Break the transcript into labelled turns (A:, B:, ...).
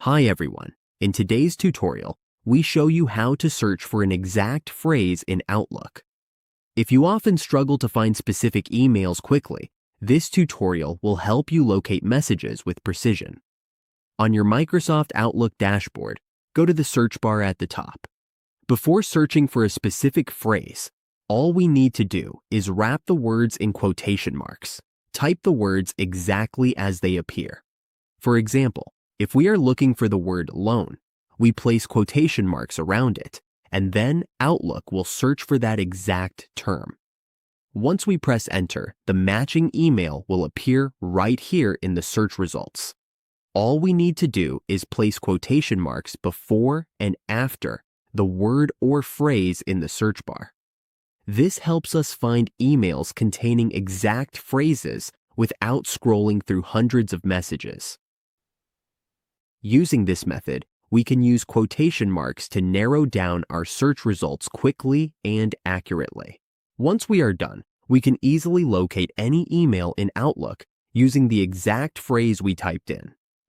A: Hi everyone. In today's tutorial, we show you how to search for an exact phrase in Outlook. If you often struggle to find specific emails quickly, this tutorial will help you locate messages with precision. On your Microsoft Outlook dashboard, go to the search bar at the top. Before searching for a specific phrase, all we need to do is wrap the words in quotation marks. Type the words exactly as they appear. For example, if we are looking for the word loan, we place quotation marks around it, and then Outlook will search for that exact term. Once we press enter, the matching email will appear right here in the search results. All we need to do is place quotation marks before and after the word or phrase in the search bar. This helps us find emails containing exact phrases without scrolling through hundreds of messages. Using this method, we can use quotation marks to narrow down our search results quickly and accurately. Once we are done, we can easily locate any email in Outlook using the exact phrase we typed in.